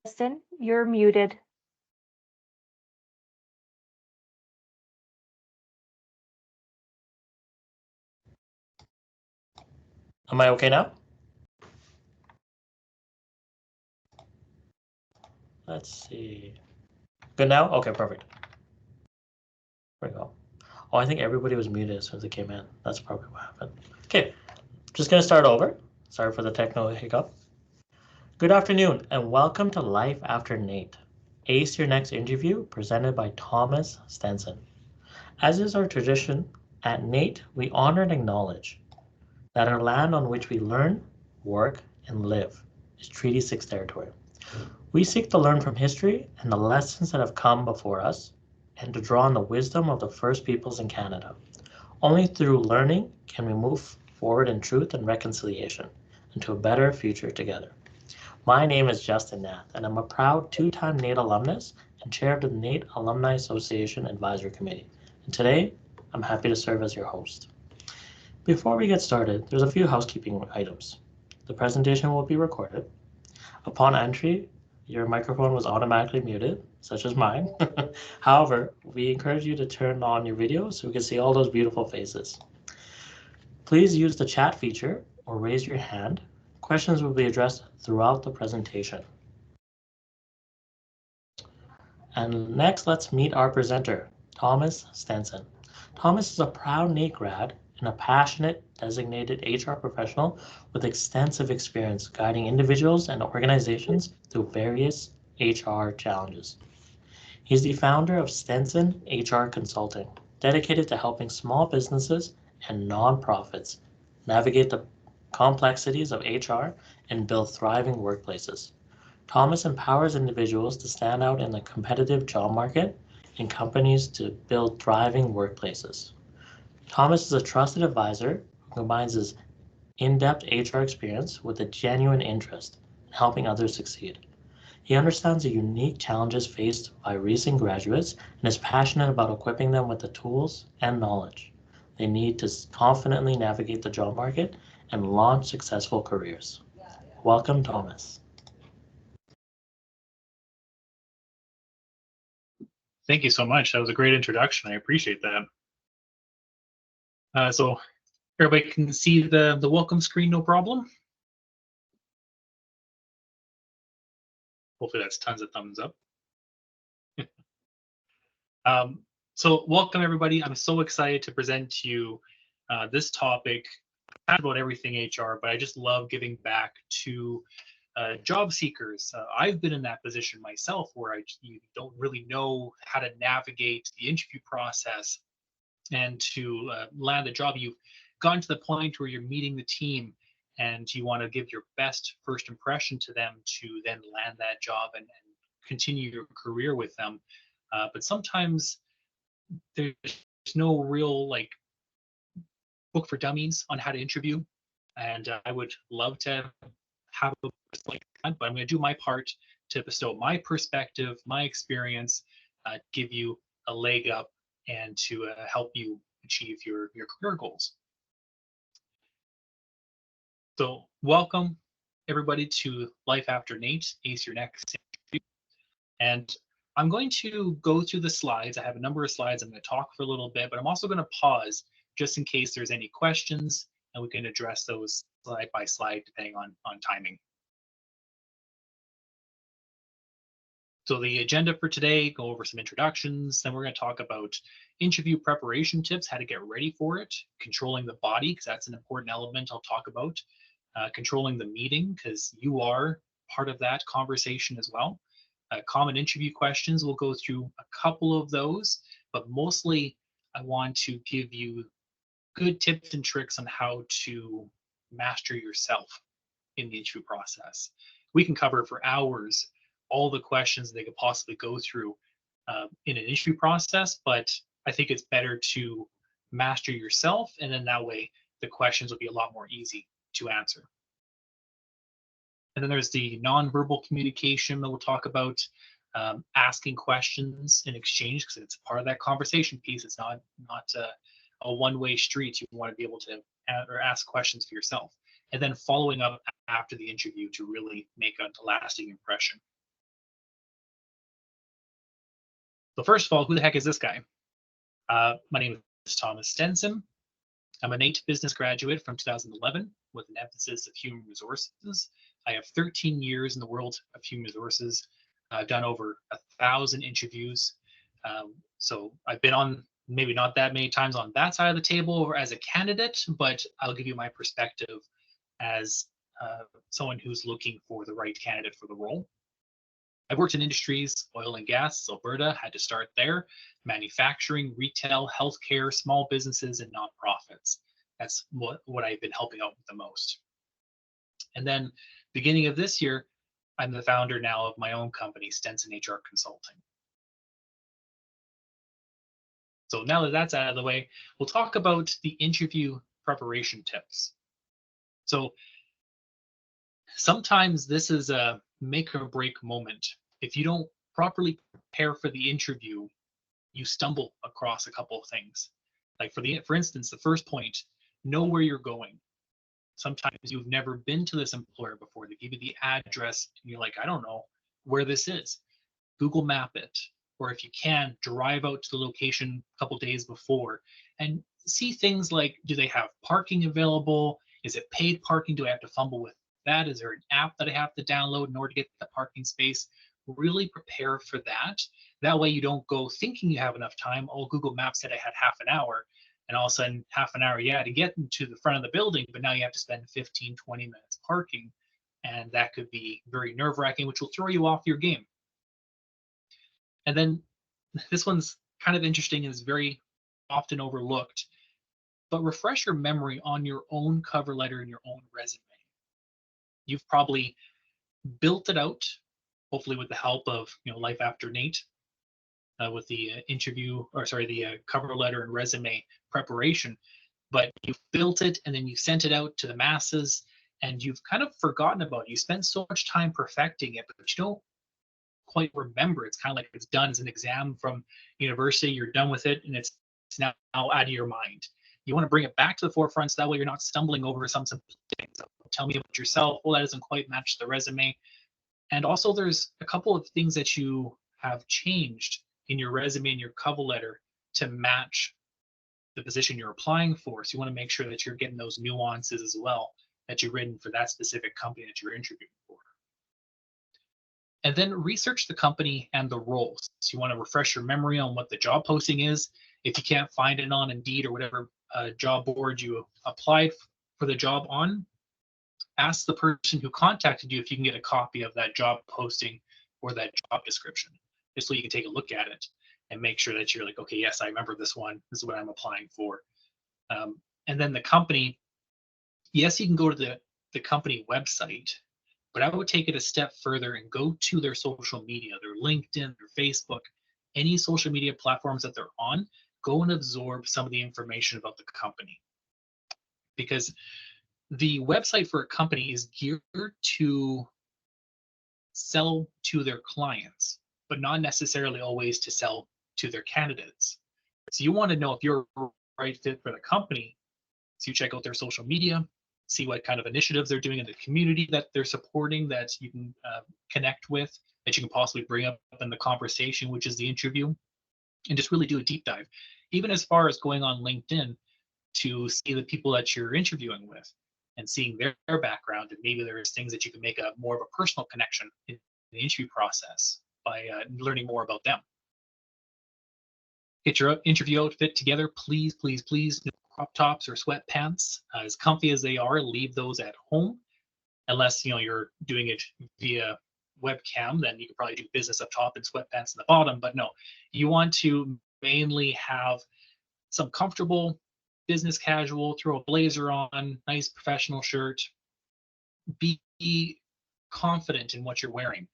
Justin, you're muted. Am I okay now? Let's see. Good now? Okay, perfect. There we go. Oh, I think everybody was muted as soon as they came in. That's probably what happened. Okay, just gonna start over. Sorry for the technical hiccup. Good afternoon and welcome to Life After NAIT. Ace Your Next Interview presented by Thomas Stenson. As is our tradition, at NAIT we honor and acknowledge that our land on which we learn, work, and live is Treaty 6 territory. We seek to learn from history and the lessons that have come before us and to draw on the wisdom of the first peoples in Canada. Only through learning can we move forward in truth and reconciliation into a better future together. My name is Justin Nath, and I'm a proud two-time NAIT alumnus and chair of the NAIT Alumni Association Advisory Committee. And today, I'm happy to serve as your host. Before we get started, there's a few housekeeping items. The presentation will be recorded. Upon entry, your microphone was automatically muted, such as mine. However, we encourage you to turn on your video so we can see all those beautiful faces. Please use the chat feature or raise your hand. Questions will be addressed throughout the presentation. And next, let's meet our presenter, Thomas Stenson. Thomas is a proud NAIT grad and a passionate designated HR professional with extensive experience guiding individuals and organizations through various HR challenges. He's the founder of Stenson HR Consulting, dedicated to helping small businesses and nonprofits navigate the complexities of HR and build thriving workplaces. Thomas empowers individuals to stand out in the competitive job market and companies to build thriving workplaces. Thomas is a trusted advisor who combines his in-depth HR experience with a genuine interest in helping others succeed. He understands the unique challenges faced by recent graduates and is passionate about equipping them with the tools and knowledge they need to confidently navigate the job market and launch successful careers. Welcome, Thomas. Thank you so much. That was a great introduction. I appreciate that. So everybody can see the welcome screen, no problem. Hopefully that's tons of thumbs up. So welcome everybody. I'm so excited to present to you this topic about everything HR, but I just love giving back to job seekers. I've been in that position myself where you don't really know how to navigate the interview process and to land a job. You've gotten to the point where you're meeting the team and you want to give your best first impression to them to then land that job and continue your career with them. But sometimes there's no real book for dummies on how to interview. And I would love to have a like that, but I'm going to do my part to bestow my perspective, my experience, give you a leg up and to help you achieve your career goals. So welcome everybody to Life After NAIT, Ace Your Next Interview. And I'm going to go through the slides. I have a number of slides. I'm going to talk for a little bit, but I'm also going to pause just in case there's any questions and we can address those slide by slide depending on timing. So the agenda for today, go over some introductions, then we're going to talk about interview preparation tips, how to get ready for it, controlling the body, because that's an important element I'll talk about, controlling the meeting, because you are part of that conversation as well. Common interview questions, we'll go through a couple of those, but mostly I want to give you good tips and tricks on how to master yourself in the interview process. We can cover for hours all the questions they could possibly go through in an interview process, but I think it's better to master yourself, and then that way the questions will be a lot more easy to answer. And then there's the nonverbal communication that we'll talk about, asking questions in exchange, because it's part of that conversation piece. It's not a one-way street. You want to be able to ask questions for yourself, and then following up after the interview to really make a lasting impression. So first of all, who the heck is this guy? My name is Thomas Stenson. I'm a NAIT business graduate from 2011 with an emphasis of human resources. I have 13 years in the world of human resources. I've done over 1,000 interviews. So I've been on maybe not that many times on that side of the table or as a candidate, but I'll give you my perspective as someone who's looking for the right candidate for the role. I've worked in industries, oil and gas, Alberta, had to start there, manufacturing, retail, healthcare, small businesses, and nonprofits. That's what I've been helping out with the most. And then beginning of this year, I'm the founder now of my own company, Stenson HR Consulting. So now that that's out of the way, we'll talk about the interview preparation tips. So sometimes this is a make or break moment. If you don't properly prepare for the interview, you stumble across a couple of things. Like for instance, the first point, know where you're going. Sometimes you've never been to this employer before. They give you the address and you're like, I don't know where this is. Google map it. Or if you can, drive out to the location a couple days before and see things like, do they have parking available? Is it paid parking? Do I have to fumble with that? Is there an app that I have to download in order to get the parking space? Really prepare for that. That way you don't go thinking you have enough time. Oh, Google Maps said I had half an hour. And all of a sudden, half an hour, to get to the front of the building, but now you have to spend 15, 20 minutes parking. And that could be very nerve wracking, which will throw you off your game. And then this one's kind of interesting and is very often overlooked, but refresh your memory on your own cover letter and your own resume. You've probably built it out, hopefully with the help of Life After NAIT, with the the cover letter and resume preparation, but you built it and then you sent it out to the masses and you've kind of forgotten about it. You spent so much time perfecting it, but you don't quite remember. It's kind of like it's done as an exam from university. You're done with it and it's now out of your mind. You want to bring it back to the forefront so that way you're not stumbling over some simple things. Tell me about yourself. Well, that doesn't quite match the resume. And also there's a couple of things that you have changed in your resume and your cover letter to match the position you're applying for. So you want to make sure that you're getting those nuances as well that you've written for that specific company that you're interviewing for. And then research the company and the roles. So you want to refresh your memory on what the job posting is. If you can't find it on Indeed or whatever job board you applied for the job on, ask the person who contacted you if you can get a copy of that job posting or that job description, just so you can take a look at it and make sure that you're like, okay, yes, I remember this one. This is what I'm applying for. And then the company, yes, you can go to the company website, but I would take it a step further and go to their social media, their LinkedIn, their Facebook, any social media platforms that they're on, go and absorb some of the information about the company. Because the website for a company is geared to sell to their clients, but not necessarily always to sell to their candidates. So you want to know if you're a right fit for the company. So you check out their social media, see what kind of initiatives they're doing in the community that they're supporting, that you can connect with, that you can possibly bring up in the conversation, which is the interview, and just really do a deep dive. Even as far as going on LinkedIn to see the people that you're interviewing with and seeing their background, and maybe there's things that you can make a more of a personal connection in the interview process by learning more about them. Get your interview outfit together, please, please, please. No crop tops or sweatpants. As comfy as they are, leave those at home. Unless you're doing it via webcam, then you could probably do business up top and sweatpants in the bottom. But no, you want to mainly have some comfortable business casual, throw a blazer on, nice professional shirt. Be confident in what you're wearing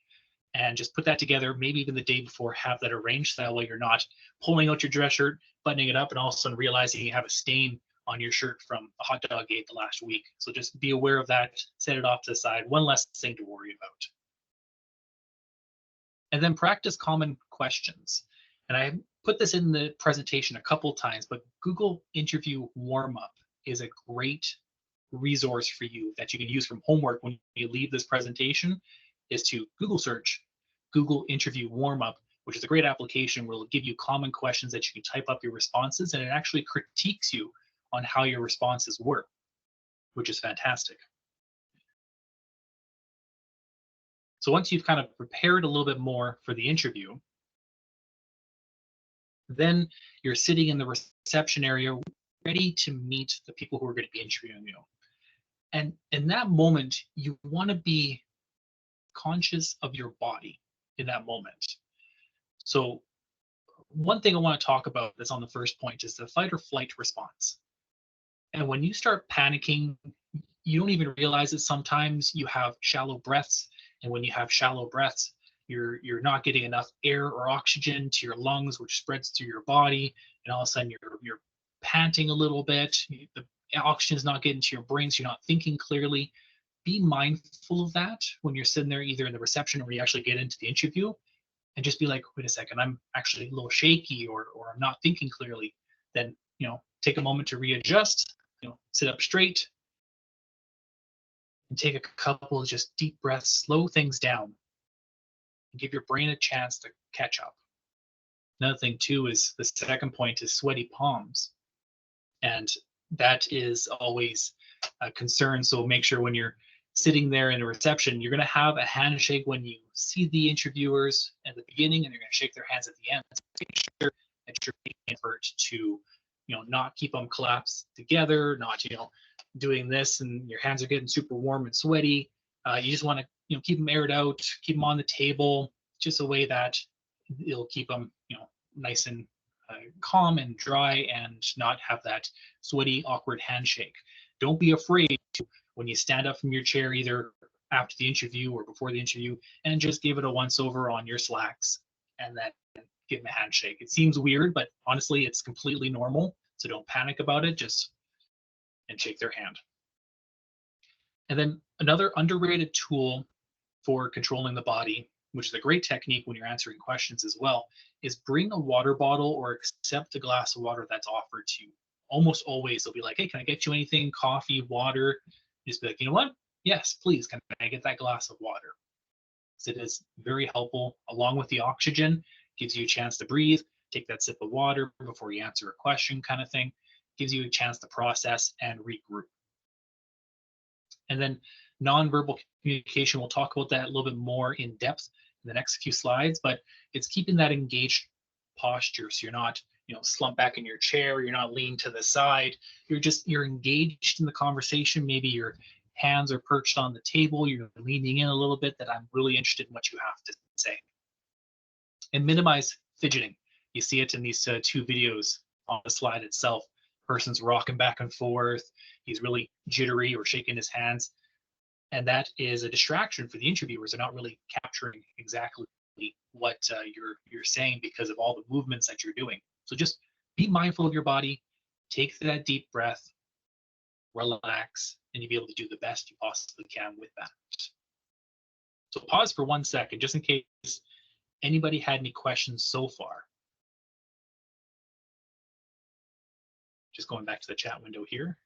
and just put that together, maybe even the day before, have that arranged. That way you're not pulling out your dress shirt, buttoning it up, and all of a sudden realizing you have a stain on your shirt from a hot dog you ate the last week. So just be aware of that, set it off to the side, one less thing to worry about. And then practice common questions. And I put this in the presentation a couple times, but Google Interview Warm-Up is a great resource for you that you can use from homework when you leave this presentation, is to Google search Google Interview Warm-Up which is a great application where it'll give you common questions that you can type up your responses, and it actually critiques you on how your responses were, which is fantastic. So once you've kind of prepared a little bit more for the interview, then you're sitting in the reception area ready to meet the people who are going to be interviewing you. And in that moment, you want to be conscious of your body in that moment. So one thing I want to talk about that's on the first point is the fight or flight response. And when you start panicking, you don't even realize it. Sometimes you have shallow breaths, and when you have shallow breaths, you're not getting enough air or oxygen to your lungs, which spreads through your body, and all of a sudden you're panting a little bit. The oxygen is not getting to your brain, so you're not thinking clearly. Be mindful of that when you're sitting there, either in the reception or you actually get into the interview, and just be like, wait a second, I'm actually a little shaky, or I'm not thinking clearly. Then take a moment to readjust. Sit up straight and take a couple of just deep breaths, slow things down, and give your brain a chance to catch up. Another thing too is the second point is sweaty palms, and that is always a concern. So make sure when you're sitting there in a reception, you're going to have a handshake when you see the interviewers at the beginning, and you're going to shake their hands at the end. So make sure that you're making effort to not keep them collapsed together, not doing this and your hands are getting super warm and sweaty. You just want to keep them aired out, keep them on the table, just a way that it'll keep them nice and calm and dry, and not have that sweaty, awkward handshake. Don't be afraid to, when you stand up from your chair, either after the interview or before the interview, and just give it a once over on your slacks, and then give them a handshake. It seems weird, but honestly, it's completely normal. So don't panic about it. Just and shake their hand. And then another underrated tool for controlling the body, which is a great technique when you're answering questions as well, is bring a water bottle or accept a glass of water that's offered to you. Almost always they'll be like, hey, can I get you anything? Coffee, water? You just be like, you know what? Yes, please. Can I get that glass of water? Because it is very helpful, along with the oxygen, gives you a chance to breathe, take that sip of water before you answer a question, kind of thing. Gives you a chance to process and regroup. And then nonverbal communication, we'll talk about that a little bit more in depth in the next few slides, but it's keeping that engaged posture. So you're not slumped back in your chair, you're not leaning to the side, you're engaged in the conversation. Maybe your hands are perched on the table, you're leaning in a little bit, that I'm really interested in what you have to say. And minimize fidgeting. You see it in these two videos on the slide itself. Person's rocking back and forth, he's really jittery or shaking his hands, and that is a distraction for the interviewers. They're not really capturing exactly what you're saying because of all the movements that you're doing. So just be mindful of your body, take that deep breath, relax, and you'll be able to do the best you possibly can with that. So pause for 1 second, just in case anybody had any questions so far. Just going back to the chat window here.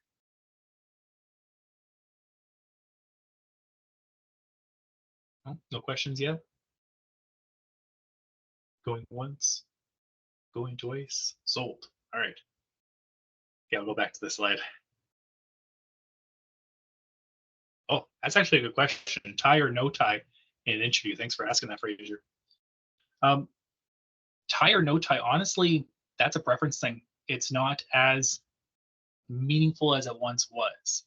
Oh, no questions yet? Going once, going twice, sold. All right. Yeah, I'll go back to the slide. Oh, that's actually a good question. Tie or no tie in an interview? Thanks for asking that, Fraser. Tie or no tie, honestly, that's a preference thing. It's not as meaningful as it once was.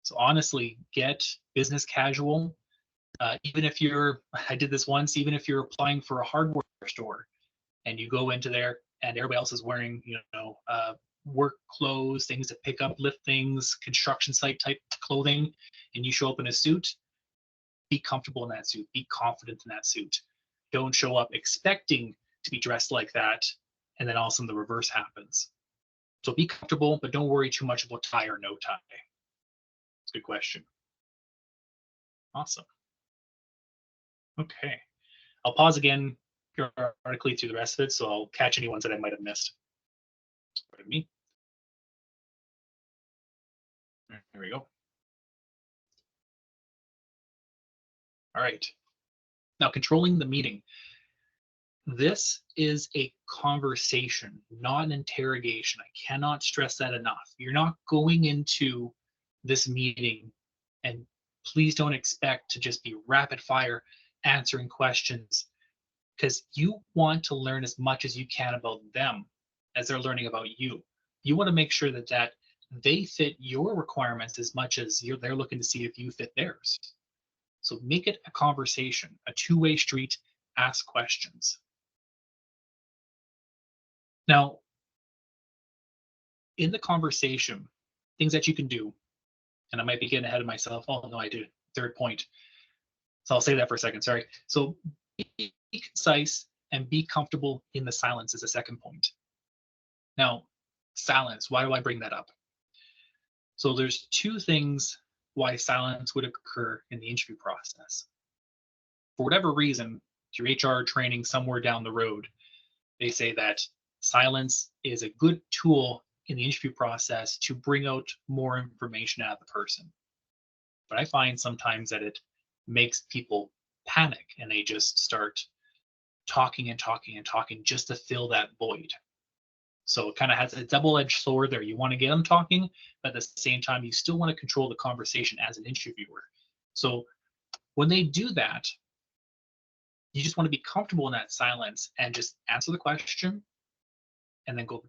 So honestly, get business casual. Even if I did this once, even if you're applying for a hardware store and you go into there and everybody else is wearing, work clothes, things to pick up, lift things, construction site type clothing, and you show up in a suit, be comfortable in that suit, be confident in that suit. Don't show up expecting to be dressed like that, and then all of a sudden the reverse happens. So be comfortable, but don't worry too much about tie or no tie. It's a good question. Awesome. Okay. I'll pause again periodically through the rest of it, so I'll catch any ones that I might have missed. Pardon me. Here we go. All right. Now, controlling the meeting. This is a conversation, not an interrogation. I cannot stress that enough. You're not going into this meeting, and please don't expect to just be rapid fire answering questions, because you want to learn as much as you can about them as they're learning about you. You want to make sure that they fit your requirements as much as they're looking to see if you fit theirs. So make it a conversation, a two-way street. Ask questions. Now, in the conversation, things that you can do, and I might be getting ahead of myself. Oh no, I did. Third point. So I'll say that for a second. Sorry. So be concise and be comfortable in the silence is a second point. Now, silence. Why do I bring that up? So there's two things why silence would occur in the interview process. For whatever reason, through HR training somewhere down the road, they say that silence is a good tool in the interview process to bring out more information out of the person. But I find sometimes that it makes people panic and they just start talking and talking and talking just to fill that void. So it kind of has a double-edged sword there. You want to get them talking, but at the same time, you still want to control the conversation as an interviewer. So when they do that, you just want to be comfortable in that silence and just answer the question and then go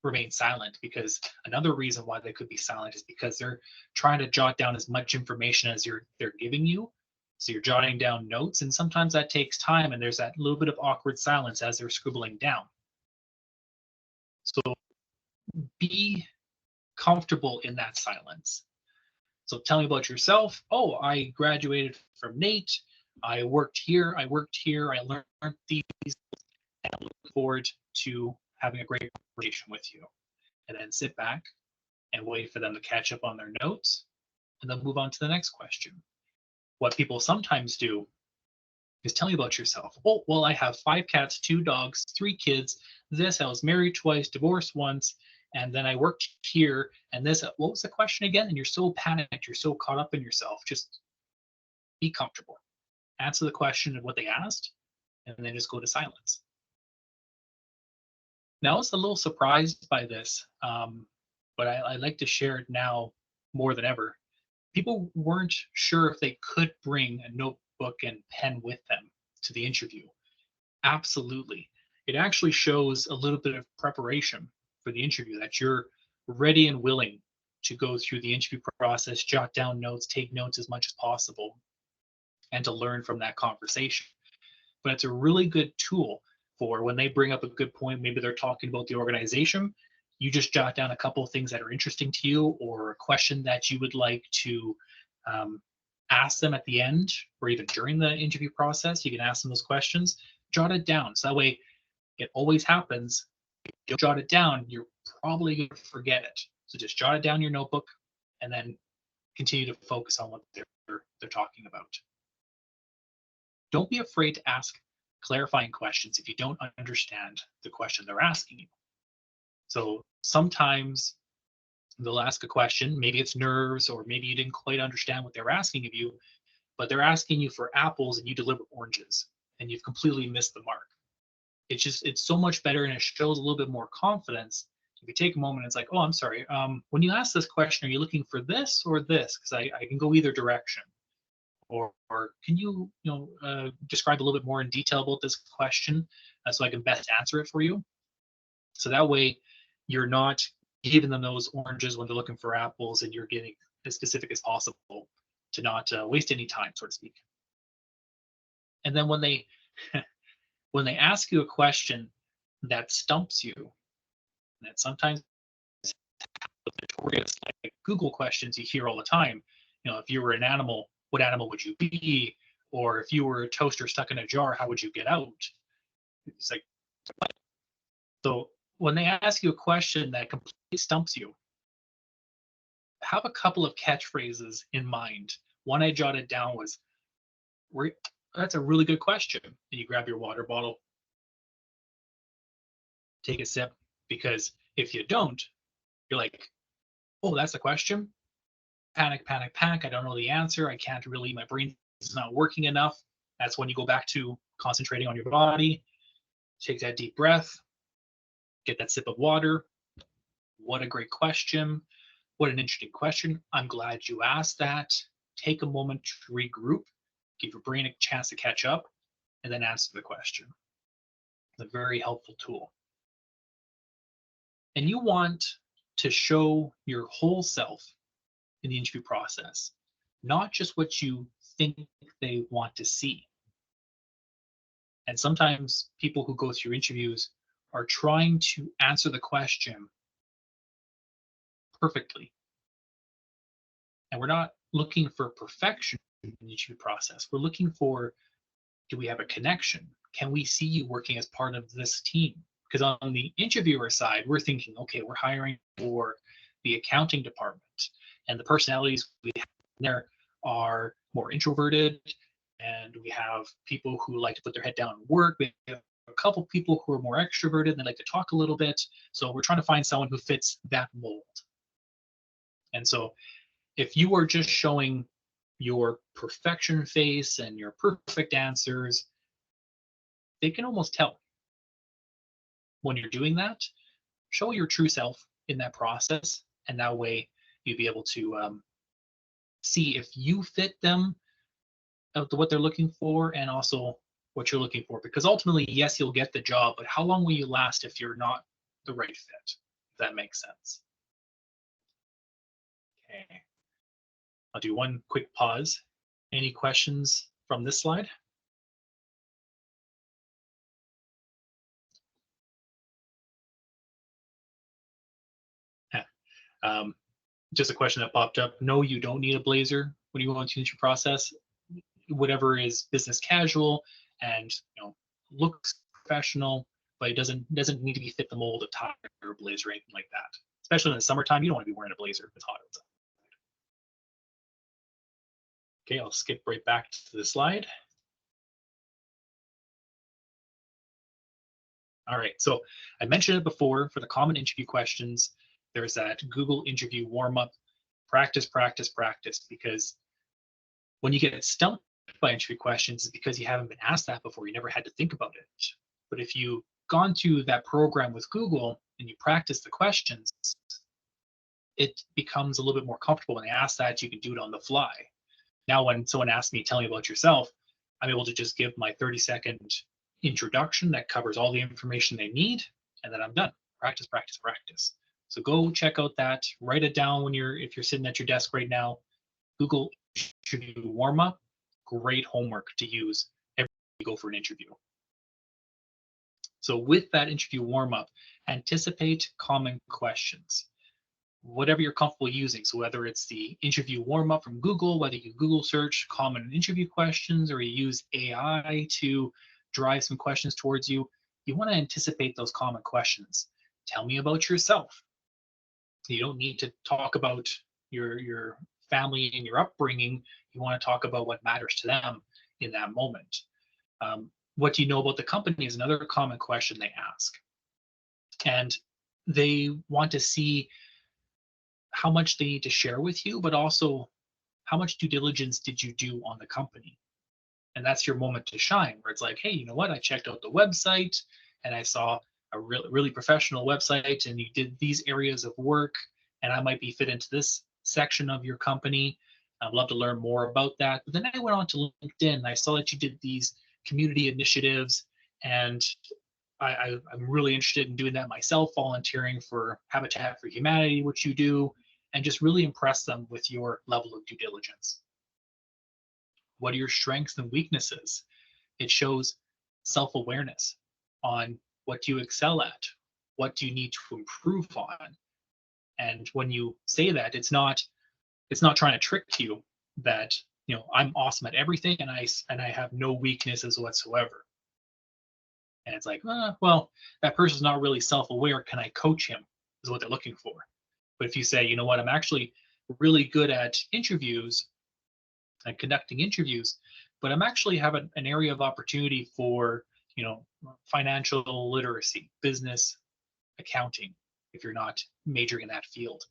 remain silent, because another reason why they could be silent is because they're trying to jot down as much information as they're giving you. So you're jotting down notes, and sometimes that takes time, and there's that little bit of awkward silence as they're scribbling down. So be comfortable in that silence. So tell me about yourself. Oh, I graduated from NAIT. I worked here. I learned these, and I look forward to having a great conversation with you. And then sit back and wait for them to catch up on their notes, and then move on to the next question. What people sometimes do is tell you about yourself. Oh, well, I have 5 cats, 2 dogs, 3 kids. This, I was married twice, divorced once, and then I worked here. And this, what was the question again? And you're so panicked, you're so caught up in yourself. Just be comfortable. Answer the question of what they asked, and then just go to silence. Now, I was a little surprised by this, but I like to share it now more than ever. People weren't sure if they could bring a notebook and pen with them to the interview. Absolutely. It actually shows a little bit of preparation for the interview, that you're ready and willing to go through the interview process, jot down notes, take notes as much as possible, and to learn from that conversation. But it's a really good tool for when they bring up a good point. Maybe they're talking about the organization. You just jot down a couple of things that are interesting to you, or a question that you would like to ask them at the end, or even during the interview process. You can ask them those questions, jot it down. So that way, it always happens. If you don't jot it down, you're probably going to forget it. So just jot it down in your notebook, and then continue to focus on what they're talking about. Don't be afraid to ask clarifying questions if you don't understand the question they're asking you. So sometimes they'll ask a question, maybe it's nerves, or maybe you didn't quite understand what they're asking of you, but they're asking you for apples and you deliver oranges, and you've completely missed the mark. It's so much better, and it shows a little bit more confidence if you take a moment. It's like, oh, I'm sorry, when you ask this question, are you looking for this or this? Because I can go either direction. Or can you describe a little bit more in detail about this question, so I can best answer it for you? So that way you're not giving them those oranges when they're looking for apples, and you're getting as specific as possible to not waste any time, so to speak. And then when they when they ask you a question that stumps you, that sometimes the notorious like Google questions you hear all the time. If you were an animal, what animal would you be? Or if you were a toaster stuck in a jar, how would you get out? It's like, what? So when they ask you a question that completely stumps you, have a couple of catchphrases in mind. One I jotted down was, that's a really good question. And you grab your water bottle, take a sip, because if you don't, you're like, oh, that's a question. Panic, panic, panic. I don't know the answer. I can't really, my brain is not working enough. That's when you go back to concentrating on your body. Take that deep breath, get that sip of water. What a great question. What an interesting question. I'm glad you asked that. Take a moment to regroup, give your brain a chance to catch up, and then answer the question. It's a very helpful tool. And you want to show your whole self in the interview process, not just what you think they want to see. And sometimes people who go through interviews are trying to answer the question perfectly. And we're not looking for perfection in the interview process. We're looking for, do we have a connection? Can we see you working as part of this team? Because on the interviewer side, we're thinking, okay, we're hiring for the accounting department, and the personalities we have there are more introverted, and we have people who like to put their head down and work. We have a couple people who are more extroverted and they like to talk a little bit. So we're trying to find someone who fits that mold. And so if you are just showing your perfection face and your perfect answers, they can almost tell. When you're doing that, show your true self in that process, and that way you'll be able to see if you fit them, what they're looking for, and also what you're looking for. Because ultimately, yes, you'll get the job, but how long will you last if you're not the right fit? If that makes sense. Okay, I'll do one quick pause. Any questions from this slide? Yeah. Just a question that popped up. No, you don't need a blazer when you go into the interview process. Whatever is business casual and looks professional, but it doesn't need to be fit the mold of tie or blazer or anything like that. Especially in the summertime, you don't want to be wearing a blazer if it's hot outside. Okay, I'll skip right back to the slide. All right, so I mentioned it before for the common interview questions. There's that Google interview warm-up. Practice, practice, practice, because when you get stumped by interview questions, it's because you haven't been asked that before. You never had to think about it. But if you've gone through that program with Google and you practice the questions, it becomes a little bit more comfortable. When they ask that, you can do it on the fly. Now, when someone asks me, tell me about yourself, I'm able to just give my 30-second introduction that covers all the information they need, and then I'm done. Practice, practice, practice. So go check out that. Write it down if you're sitting at your desk right now. Google interview warm up. Great homework to use every time you go for an interview. So with that interview warm up, anticipate common questions. Whatever you're comfortable using. So whether it's the interview warm up from Google, whether you Google search common interview questions, or you use AI to drive some questions towards you, you want to anticipate those common questions. Tell me about yourself. You don't need to talk about your family and your upbringing. You want to talk about what matters to them in that moment. What do you know about the company is another common question they ask. And they want to see how much they need to share with you, but also how much due diligence did you do on the company? And that's your moment to shine, where it's like, hey, you know what? I checked out the website and I saw a really professional website, and you did these areas of work, and I might be fit into this section of your company. I'd love to learn more about that. But then I went on to LinkedIn and I saw that you did these community initiatives, and I'm really interested in doing that myself, volunteering for Habitat for Humanity, which you do, and just really impress them with your level of due diligence. What are your strengths and weaknesses? It shows self-awareness on what you excel at, what do you need to improve on. And when you say that, it's not trying to trick you that I'm awesome at everything and I have no weaknesses whatsoever. And it's like, well, that person's not really self-aware. Can I coach him? Is what they're looking for. But if you say, you know what, I'm actually really good at interviews and conducting interviews, but I'm actually have an area of opportunity for, financial literacy, business, accounting, if you're not majoring in that field.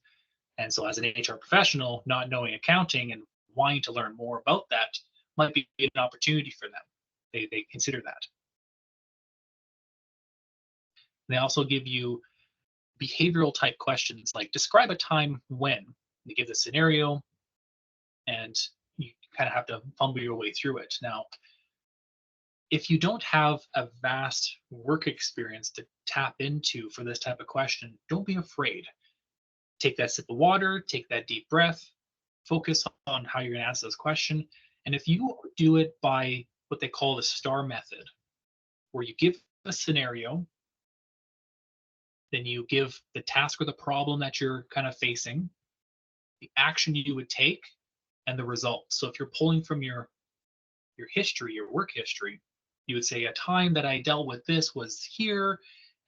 And so as an HR professional, not knowing accounting and wanting to learn more about that might be an opportunity for them. They consider that. They also give you behavioral type questions like describe a time when. They give the scenario, and you kind of have to fumble your way through it. Now, if you don't have a vast work experience to tap into for this type of question, don't be afraid. Take that sip of water, take that deep breath, focus on how you're going to answer this question. And if you do it by what they call the STAR method, where you give a scenario, then you give the task or the problem that you're kind of facing, the action you would take, and the result. So if you're pulling from your history, your work history, you would say a time that I dealt with this was here,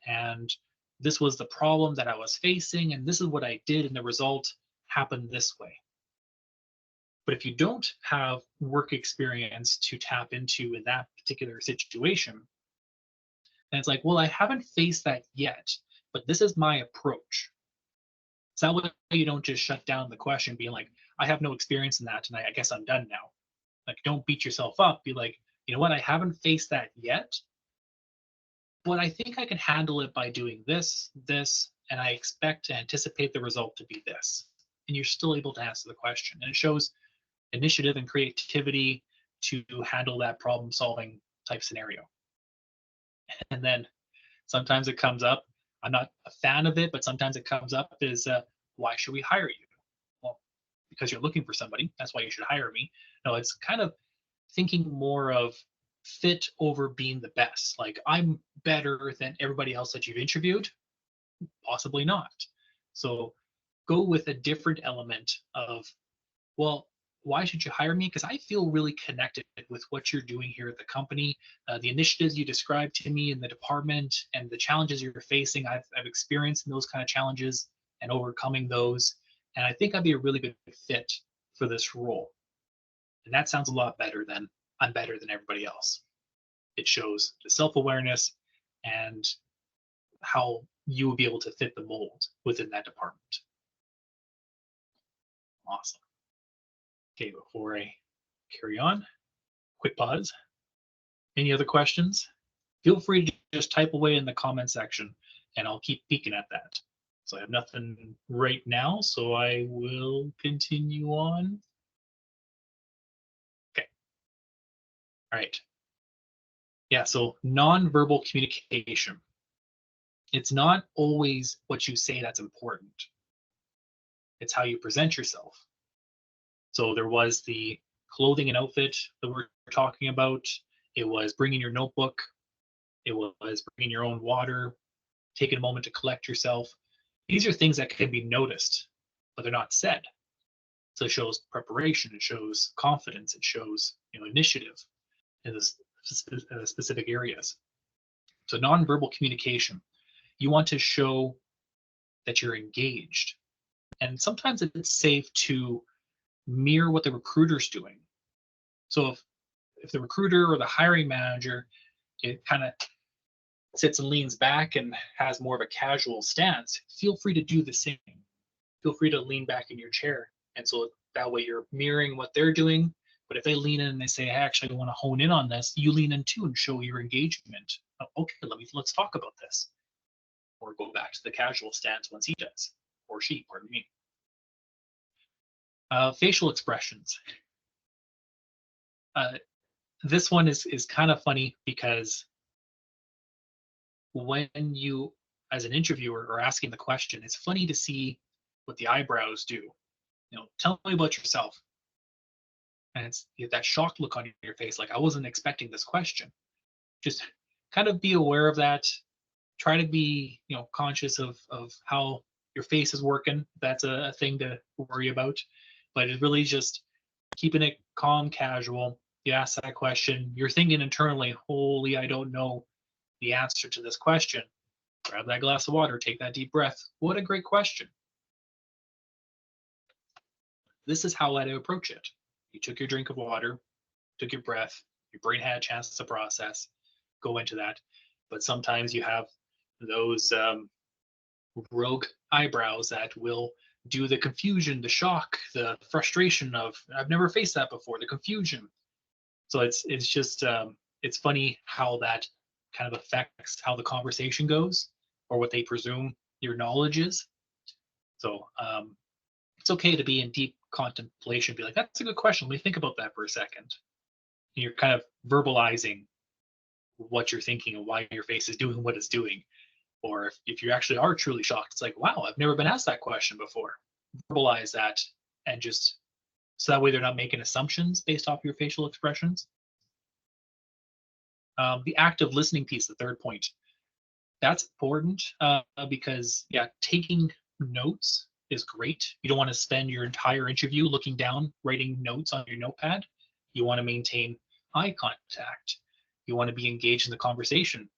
and this was the problem that I was facing, and this is what I did, and the result happened this way. But if you don't have work experience to tap into in that particular situation, then it's like, well, I haven't faced that yet, but this is my approach. So that way you don't just shut down the question being like, I have no experience in that, and I guess I'm done now. Like, don't beat yourself up. Be like, you know what, I haven't faced that yet, but I think I can handle it by doing this, and I expect to anticipate the result to be this. And you're still able to answer the question. And it shows initiative and creativity to handle that problem solving type scenario. And then sometimes it comes up, I'm not a fan of it, but sometimes it comes up is, why should we hire you? Well, because you're looking for somebody. That's why you should hire me. No, it's kind of thinking more of fit over being the best. Like, I'm better than everybody else that you've interviewed? Possibly not. So go with a different element of, well, why should you hire me? Because I feel really connected with what you're doing here at the company, the initiatives you described to me in the department, and the challenges you're facing. I've experienced those kind of challenges and overcoming those. And I think I'd be a really good fit for this role. And that sounds a lot better than I'm better than everybody else. It shows the self-awareness and how you will be able to fit the mold within that department. Awesome. Okay, before I carry on, quick pause. Any other questions? Feel free to just type away in the comment section and I'll keep peeking at that. So I have nothing right now, so I will continue on. Okay. All right. Yeah, so nonverbal communication. It's not always what you say that's important. It's how you present yourself. So there was the clothing and outfit that we're talking about. It was bringing your notebook. It was bringing your own water, taking a moment to collect yourself. These are things that can be noticed, but they're not said. So it shows preparation, it shows confidence, it shows initiative in this specific areas. So nonverbal communication, you want to show that you're engaged. And sometimes it's safe to mirror what the recruiter's doing. So if the recruiter or the hiring manager, it kind of sits and leans back and has more of a casual stance, feel free to do the same. Feel free to lean back in your chair. And so that way you're mirroring what they're doing. But if they lean in and they say, I actually want to hone in on this, you lean in too and show your engagement. Okay, let's talk about this. Or go back to the casual stance once he does, or she, pardon me. Facial expressions. This one is kind of funny because when you, as an interviewer, are asking the question, it's funny to see what the eyebrows do. Tell me about yourself. And it's that shocked look on your face, like I wasn't expecting this question. Just kind of be aware of that. Try to be, conscious of how your face is working. That's a thing to worry about. But it's really just keeping it calm, casual. You ask that question, you're thinking internally, holy, I don't know the answer to this question. Grab that glass of water, take that deep breath. What a great question. This is how I'd approach it. You took your drink of water, took your breath, your brain had a chance to process, go into that. But sometimes you have those rogue eyebrows that will do the confusion, the shock, the frustration of, I've never faced that before, the confusion. So it's just, it's funny how that kind of affects how the conversation goes. or what they presume your knowledge is. So it's okay to be in deep contemplation, be like, that's a good question. Let me think about that for a second. And you're kind of verbalizing what you're thinking and why your face is doing what it's doing. Or if you actually are truly shocked, it's like, wow, I've never been asked that question before. Verbalize that, and just so that way they're not making assumptions based off your facial expressions. The active listening piece, the third point, that's important because, yeah, taking notes is great. You don't want to spend your entire interview looking down, writing notes on your notepad. You want to maintain eye contact. You want to be engaged in the conversation.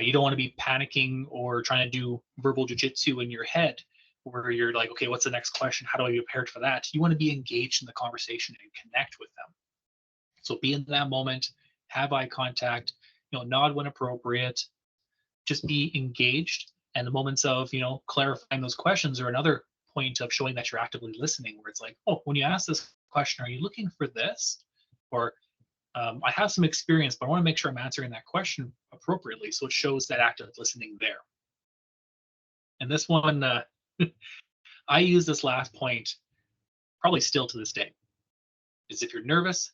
You don't want to be panicking or trying to do verbal jujitsu in your head where you're like, okay, what's the next question? How do I be prepared for that? You want to be engaged in the conversation and connect with them. So be in that moment, have eye contact, nod when appropriate, just be engaged. And the moments of, clarifying those questions are another point of showing that you're actively listening, where it's like, oh, when you ask this question, are you looking for this? Or I have some experience, but I want to make sure I'm answering that question appropriately. So it shows that active listening there. And this one, I use this last point probably still to this day, is if you're nervous,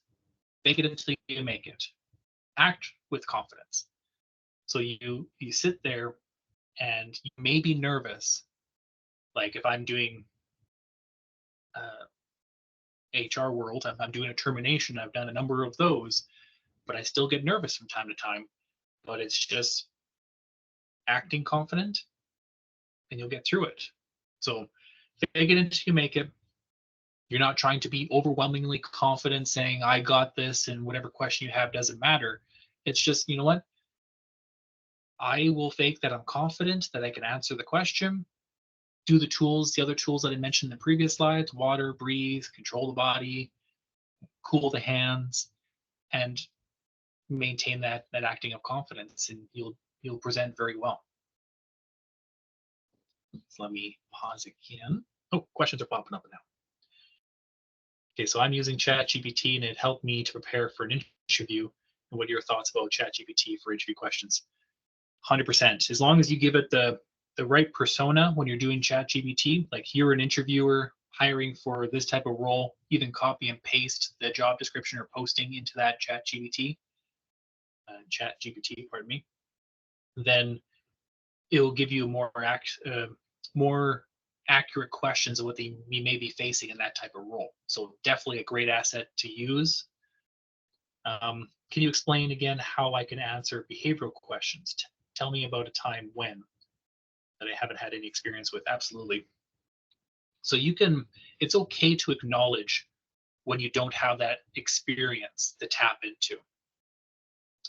fake it until you make it. Act with confidence. So you sit there and you may be nervous. Like if I'm doing HR world, I'm doing a termination, I've done a number of those, but I still get nervous from time to time. But it's just acting confident and you'll get through it. So fake it until you make it. You're not trying to be overwhelmingly confident saying, I got this, and whatever question you have doesn't matter. It's just, you know what? I will fake that I'm confident that I can answer the question, do the tools, the other tools that I mentioned in the previous slides, water, breathe, control the body, cool the hands, and maintain that acting of confidence, and you'll present very well. So let me pause again. Oh, questions are popping up now. Okay, so I'm using ChatGPT and it helped me to prepare for an interview. And what are your thoughts about ChatGPT for interview questions? 100%. As long as you give it the right persona when you're doing ChatGPT, like you're an interviewer hiring for this type of role, even copy and paste the job description or posting into that ChatGPT, pardon me, then it will give you more accurate questions of what you may be facing in that type of role. So definitely a great asset to use. Can you explain again how I can answer behavioral questions? Tell me about a time when that I haven't had any experience with. Absolutely. So it's okay to acknowledge when you don't have that experience to tap into.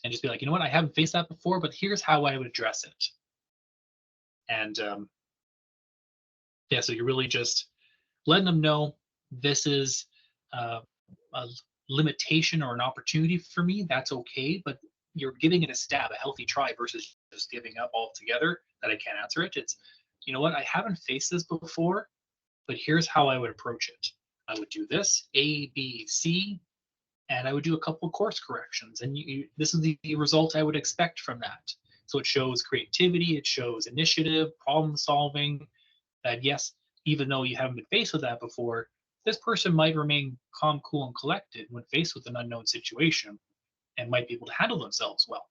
And just be like, you know what, I haven't faced that before, but here's how I would address it. And so you're really just letting them know this is a limitation or an opportunity for me. That's okay, but you're giving it a stab, a healthy try, versus just giving up altogether that I can't answer it. It's, you know what, I haven't faced this before, but here's how I would approach it. I would do this, A, B, C, and I would do a couple of course corrections. And this is the result I would expect from that. So it shows creativity, it shows initiative, problem solving, that yes, even though you haven't been faced with that before, this person might remain calm, cool, and collected when faced with an unknown situation and might be able to handle themselves well.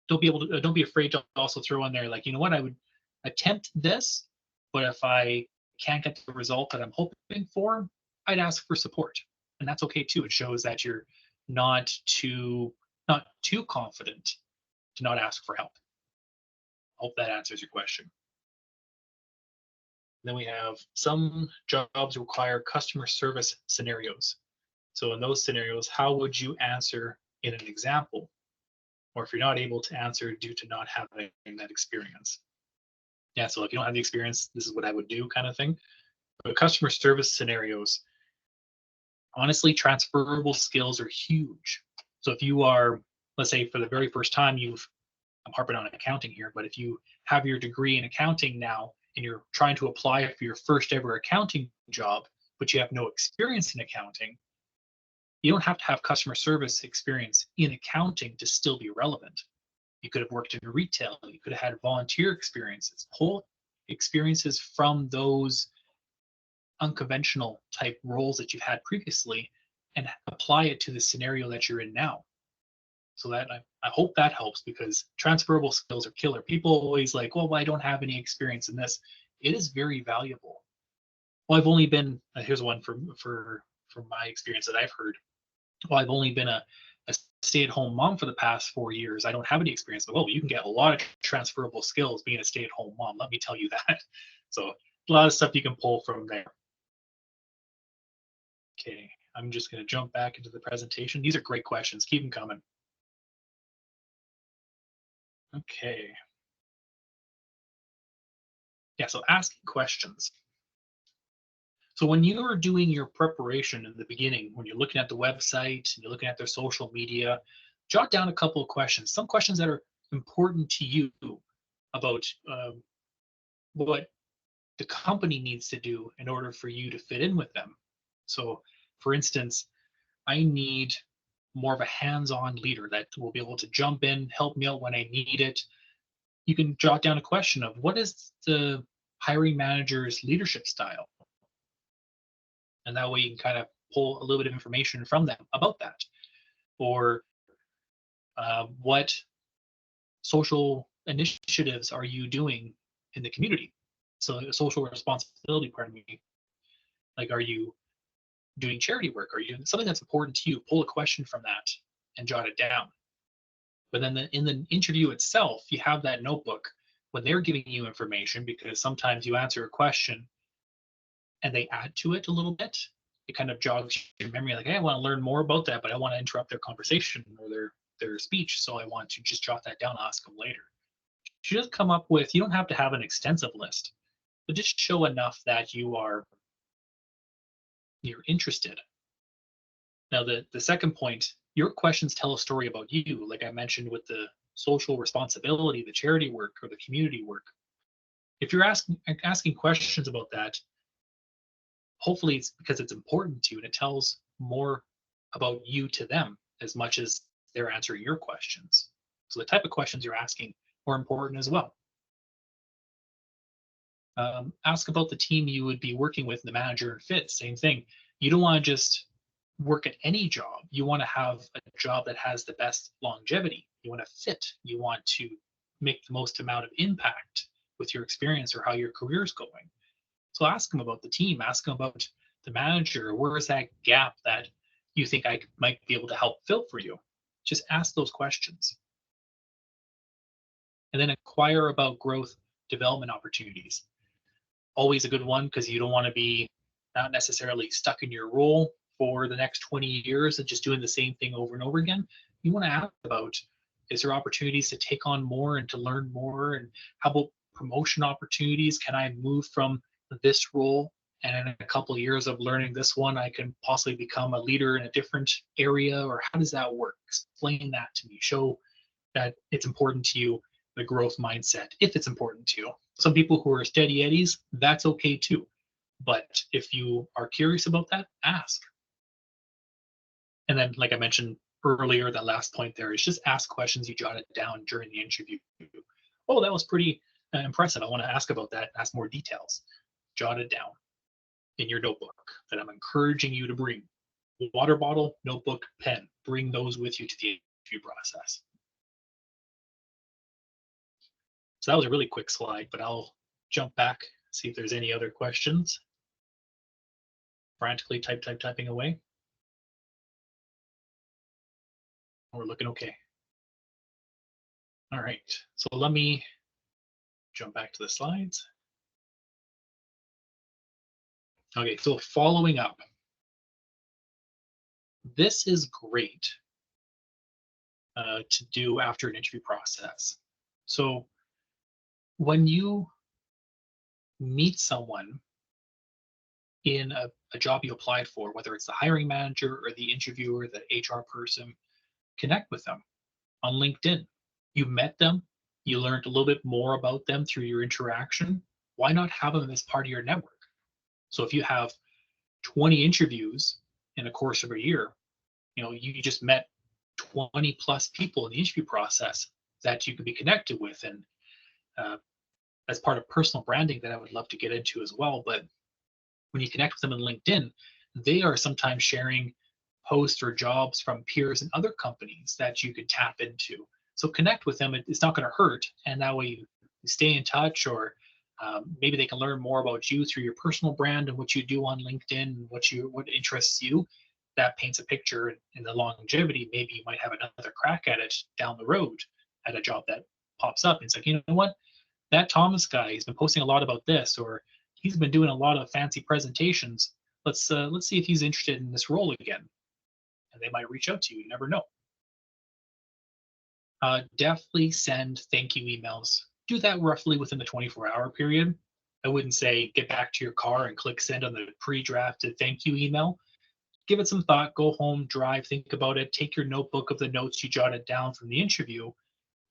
Don't be afraid to also throw in there, like, you know what, I would attempt this, but if I can't get the result that I'm hoping for, I'd ask for support. And that's okay too. It shows that you're not too confident to not ask for help. Hope that answers your question. Then we have some jobs require customer service scenarios. So in those scenarios, how would you answer in an example? Or if you're not able to answer due to not having that experience. Yeah, so if you don't have the experience, this is what I would do, kind of thing. But customer service scenarios, honestly, transferable skills are huge. So if you are, let's say for the very first time, I'm harping on accounting here, but if you have your degree in accounting now and you're trying to apply for your first ever accounting job, but you have no experience in accounting, you don't have to have customer service experience in accounting to still be relevant. You could have worked in retail. You could have had volunteer experiences. Pull experiences from those unconventional type roles that you've had previously and apply it to the scenario that you're in now. So that I hope that helps, because transferable skills are killer. People always like, well, I don't have any experience in this. It is very valuable. Well, I've only been, here's one from my experience that I've heard. Well, I've only been a stay-at-home mom for the past 4 years. I don't have any experience. But, well, you can get a lot of transferable skills being a stay-at-home mom. Let me tell you that. So a lot of stuff you can pull from there. Okay, I'm just going to jump back into the presentation. These are great questions. Keep them coming. Okay. Yeah, so asking questions. So when you are doing your preparation in the beginning, when you're looking at the website and you're looking at their social media, jot down a couple of questions, some questions that are important to you about what the company needs to do in order for you to fit in with them. So, for instance, I need more of a hands-on leader that will be able to jump in, help me out when I need it. You can jot down a question of, what is the hiring manager's leadership style? And that way you can kind of pull a little bit of information from them about that. Or what social initiatives are you doing in the community? So social responsibility, pardon me. Like, are you doing charity work? Are you doing something that's important to you? Pull a question from that and jot it down. But then in the interview itself, you have that notebook when they're giving you information, because sometimes you answer a question and they add to it a little bit. It kind of jogs your memory, like, hey, I want to learn more about that, but I want to interrupt their conversation or their speech, so I want to just jot that down, ask them later. You just come up with, you don't have to have an extensive list, but just show enough that you're interested. Now, the second point, your questions tell a story about you, like I mentioned with the social responsibility, the charity work, or the community work. If you're asking questions about that, hopefully it's because it's important to you and it tells more about you to them as much as they're answering your questions. So the type of questions you're asking are important as well. Ask about the team you would be working with, the manager and fit, same thing. You don't want to just work at any job. You want to have a job that has the best longevity. You want to fit. You want to make the most amount of impact with your experience or how your career is going. So ask them about the team, ask them about the manager. Where is that gap that you think I might be able to help fill for you? Just ask those questions. And then inquire about growth development opportunities. Always a good one, because you don't want to be not necessarily stuck in your role for the next 20 years and just doing the same thing over and over again. You want to ask about, is there opportunities to take on more and to learn more? And how about promotion opportunities? Can I move from this role, and in a couple of years of learning this one, I can possibly become a leader in a different area? Or how does that work? Explain that to me. Show that it's important to you, the growth mindset, if it's important to you. Some people who are steady eddies, that's okay too. But if you are curious about that, ask. And then, like I mentioned earlier, that last point there is just ask questions you jotted down during the interview. Oh, that was pretty impressive. I want to ask about that, ask more details. Jot it down in your notebook that I'm encouraging you to bring. Water bottle, notebook, pen. Bring those with you to the interview process. So that was a really quick slide, but I'll jump back, see if there's any other questions. Frantically typing away. We're looking okay. All right, so let me jump back to the slides. Okay, so following up. This is great to do after an interview process. So when you meet someone in a job you applied for, whether it's the hiring manager or the interviewer, the HR person, connect with them on LinkedIn. You met them, you learned a little bit more about them through your interaction. Why not have them as part of your network? So if you have 20 interviews in a course of a year, you just met 20 plus people in the interview process. that you can be connected with. And as part of personal branding that I would love to get into as well. But when you connect with them in LinkedIn, they are sometimes sharing posts or jobs from peers in other companies that you could tap into. So connect with them. It's not going to hurt. And that way you stay in touch, or maybe they can learn more about you through your personal brand and what you do on LinkedIn and what interests you. That paints a picture in the longevity. Maybe you might have another crack at it down the road at a job that pops up. It's like, you know what? That Thomas guy, he's been posting a lot about this, or he's been doing a lot of fancy presentations. Let's see if he's interested in this role again. And they might reach out to you. You never know. Definitely send thank you emails. Do that roughly within the 24-hour period. I wouldn't say get back to your car and click send on the pre-drafted thank you email. Give it some thought, go home, drive, think about it, take your notebook of the notes you jotted down from the interview,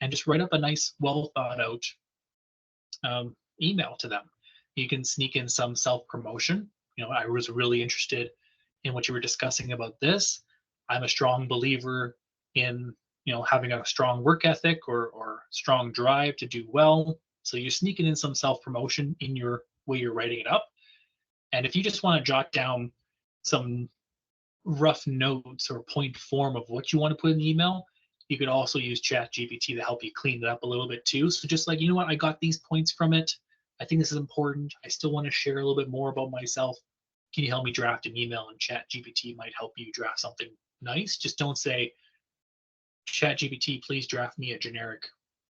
and just write up a nice, well thought out email to them. You can sneak in some self-promotion. You know, I was really interested in what you were discussing about this. I'm a strong believer in, you know, having a strong work ethic or strong drive to do well. So you're sneaking in some self-promotion in your way you're writing it up. And if you just want to jot down some rough notes or point form of what you want to put in the email, you could also use ChatGPT to help you clean it up a little bit too. So just like, you know what, I got these points from it. I think this is important. I still want to share a little bit more about myself. Can you help me draft an email? And ChatGPT might help you draft something nice. Just don't say, ChatGPT, please draft me a generic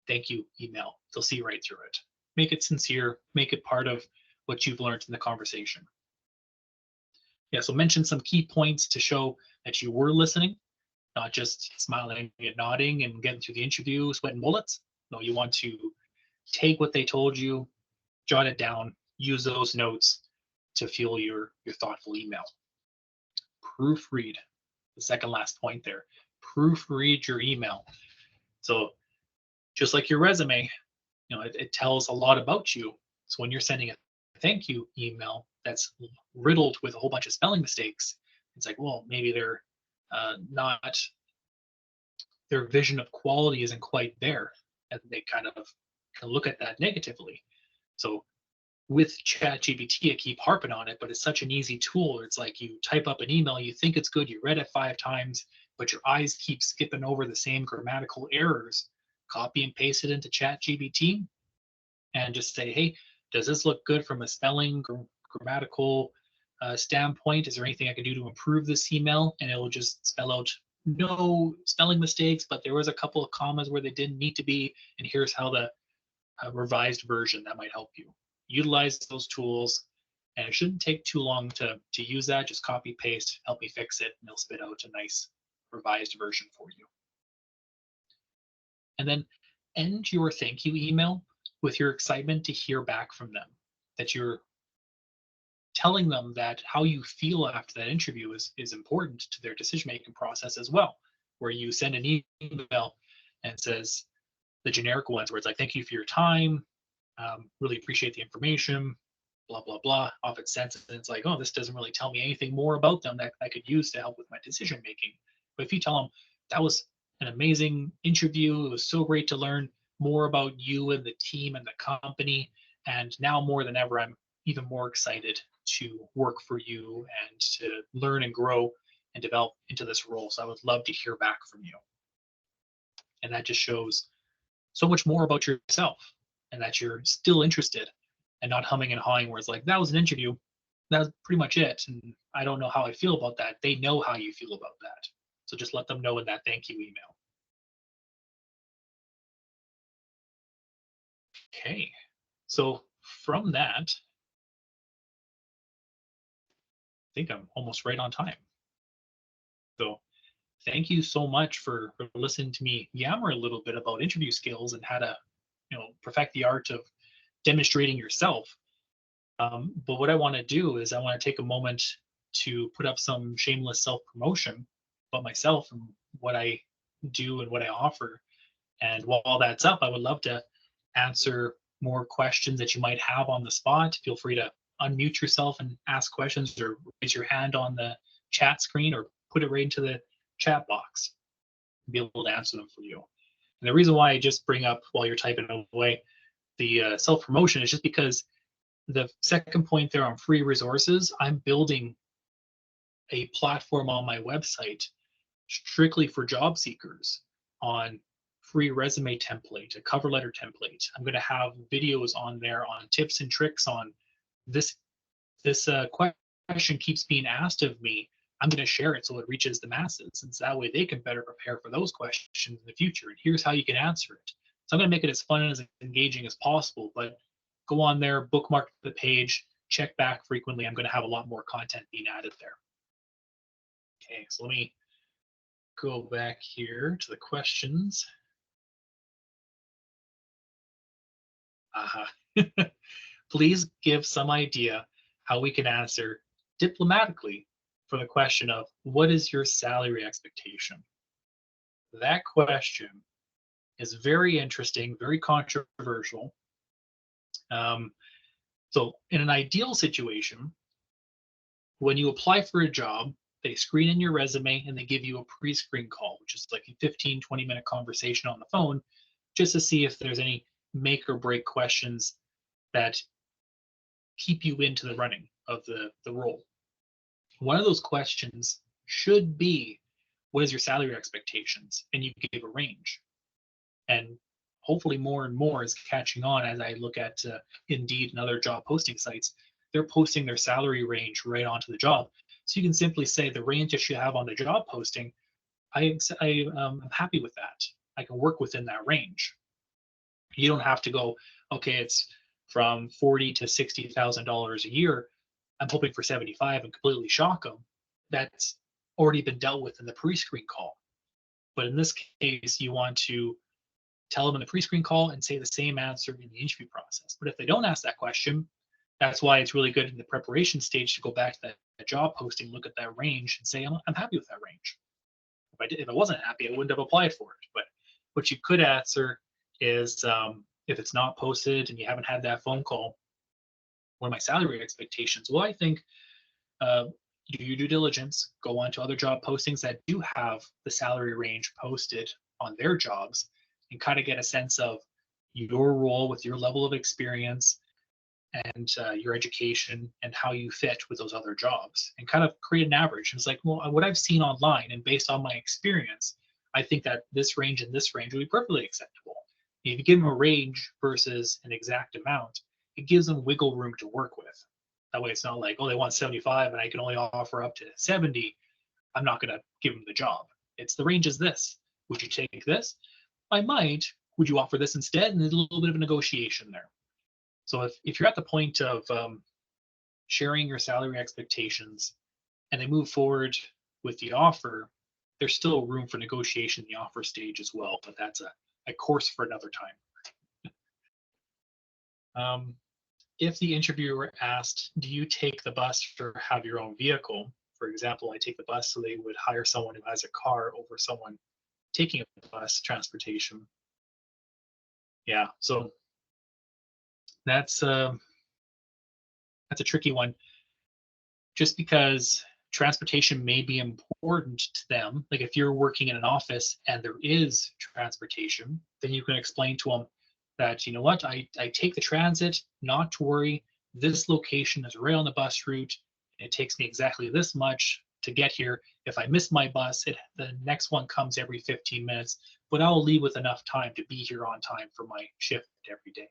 thank you email. They'll see right through it. Make it sincere. Make it part of what you've learned in the conversation. Yeah, so mention some key points to show that you were listening, not just smiling and nodding and getting through the interview, sweating bullets. No, you want to take what they told you, jot it down, use those notes to fuel your thoughtful email. Proofread, the second last point there. Proofread your email. So just like your resume, you know, it tells a lot about you. So when you're sending a thank you email that's riddled with a whole bunch of spelling mistakes, it's like, well, maybe they're not, their vision of quality isn't quite there, and they kind of look at that negatively. So with ChatGPT, I keep harping on it, but it's such an easy tool. It's like you type up an email, you think it's good, you read it 5 times, but your eyes keep skipping over the same grammatical errors. Copy and paste it into ChatGPT and just say, hey, does this look good from a spelling, grammatical standpoint? Is there anything I can do to improve this email? And it will just spell out no spelling mistakes, but there was a couple of commas where they didn't need to be, and here's how the revised version that might help you. Utilize those tools, and it shouldn't take too long to use that. Just copy, paste, help me fix it, and it'll spit out a nice revised version for you. And then end your thank you email with your excitement to hear back from them, that you're telling them that how you feel after that interview is important to their decision-making process as well, where you send an email and it says the generic ones where it's like, thank you for your time, really appreciate the information, blah, blah, blah, off its sense. And it's like, oh, this doesn't really tell me anything more about them that I could use to help with my decision-making. But if you tell them that was an amazing interview, it was so great to learn more about you and the team and the company, and now more than ever, I'm even more excited to work for you and to learn and grow and develop into this role. So I would love to hear back from you. And that just shows so much more about yourself, and that you're still interested and not humming and hawing where it's like, that was an interview, that was pretty much it, and I don't know how I feel about that. They know how you feel about that. So just let them know in that thank you email. Okay, so from that, I think I'm almost right on time. So thank you so much for listening to me yammer a little bit about interview skills and how to, you know, perfect the art of demonstrating yourself. But what I want to do is I want to take a moment to put up some shameless self-promotion about myself and what I do and what I offer. And while that's up, I would love to answer more questions that you might have on the spot. Feel free to unmute yourself and ask questions, or raise your hand on the chat screen, or put it right into the chat box. Be able to answer them for you. And the reason why I just bring up while you're typing away the self-promotion is just because the second point there on free resources, I'm building a platform on my website strictly for job seekers on free resume template, a cover letter template. I'm going to have videos on there on tips and tricks on this. This question keeps being asked of me. I'm going to share it so it reaches the masses, and so that way they can better prepare for those questions in the future. And here's how you can answer it. So I'm going to make it as fun and as engaging as possible. But go on there, bookmark the page, check back frequently. I'm going to have a lot more content being added there. Okay, so let me go back here to the questions. Please give some idea how we can answer diplomatically for the question of what is your salary expectation? That question is very interesting, very controversial. So in an ideal situation, when you apply for a job, they screen in your resume and they give you a pre-screen call, which is like a 15, 20-minute conversation on the phone, just to see if there's any make or break questions that keep you into the running of the role. One of those questions should be, what is your salary expectations? And you give a range. And hopefully more and more is catching on as I look at Indeed and other job posting sites. They're posting their salary range right onto the job. So you can simply say the range that you have on the job posting, I'm happy with that. I can work within that range. You don't have to go, okay, it's from $40,000 to $60,000 a year. I'm hoping for 75 and completely shock them. That's already been dealt with in the pre-screen call. But in this case, you want to tell them in the pre-screen call and say the same answer in the interview process. But if they don't ask that question, that's why it's really good in the preparation stage to go back to that job posting, look at that range and say, I'm happy with that range. If I wasn't happy, I wouldn't have applied for it. But what you could answer is, if it's not posted and you haven't had that phone call, what are my salary expectations? Well, I think do your due diligence, go on to other job postings that do have the salary range posted on their jobs and kind of get a sense of your role with your level of experience and your education and how you fit with those other jobs and kind of create an average. It's like, well, what I've seen online and based on my experience, I think that this range and this range would be perfectly acceptable. If you give them a range versus an exact amount, it gives them wiggle room to work with. That way it's not like, oh, they want 75 and I can only offer up to 70. I'm not going to give them the job. It's the range is this. Would you take this? I might. Would you offer this instead? And there's a little bit of a negotiation there. So if you're at the point of sharing your salary expectations and they move forward with the offer, there's still room for negotiation in the offer stage as well, but that's a course for another time. If the interviewer asked, do you take the bus or have your own vehicle? For example, I take the bus, so they would hire someone who has a car over someone taking a bus transportation. Yeah, so that's a tricky one. Just because transportation may be important to them, like if you're working in an office and there is transportation, then you can explain to them that, you know what, I take the transit, not to worry. This location is right on the bus route. It takes me exactly this much to get here. If I miss my bus, the next one comes every 15 minutes, but I'll leave with enough time to be here on time for my shift every day.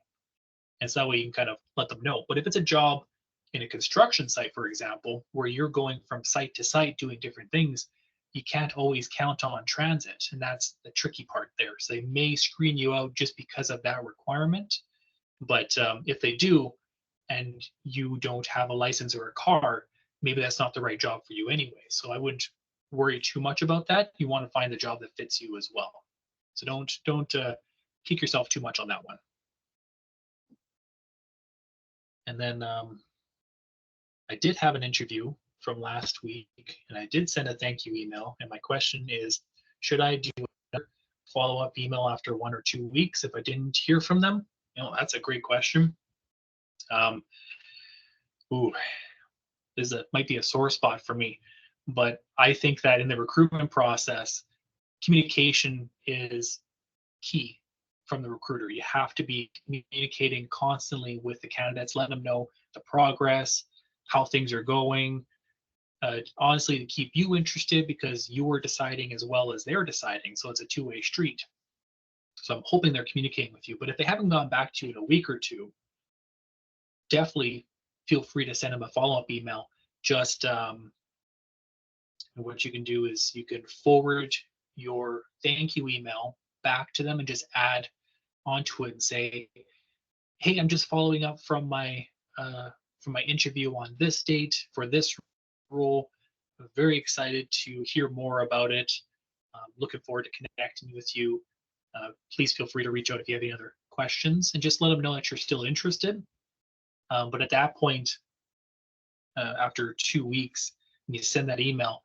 And so that way you can kind of let them know. But if it's a job in a construction site, for example, where you're going from site to site doing different things, you can't always count on transit. And that's the tricky part there. So they may screen you out just because of that requirement. But if they do, and you don't have a license or a car, maybe that's not the right job for you anyway. So I wouldn't worry too much about that. You want to find the job that fits you as well. So don't kick yourself too much on that one. And then I did have an interview from last week, and I did send a thank you email. And my question is, should I do a follow-up email after 1 or 2 weeks if I didn't hear from them? You know, that's a great question. This might be a sore spot for me, but I think that in the recruitment process, communication is key from the recruiter. You have to be communicating constantly with the candidates, letting them know the progress, how things are going. Honestly, to keep you interested because you are deciding as well as they're deciding. So it's a two-way street. So I'm hoping they're communicating with you. But if they haven't gone back to you in a week or two, definitely feel free to send them a follow-up email. Just what you can do is you can forward your thank you email back to them and just add onto it and say, hey, I'm just following up from my interview on this date for this role. I'm very excited to hear more about it. Looking forward to connecting with you. Please feel free to reach out if you have any other questions and just let them know that you're still interested. But at that point, after 2 weeks, you send that email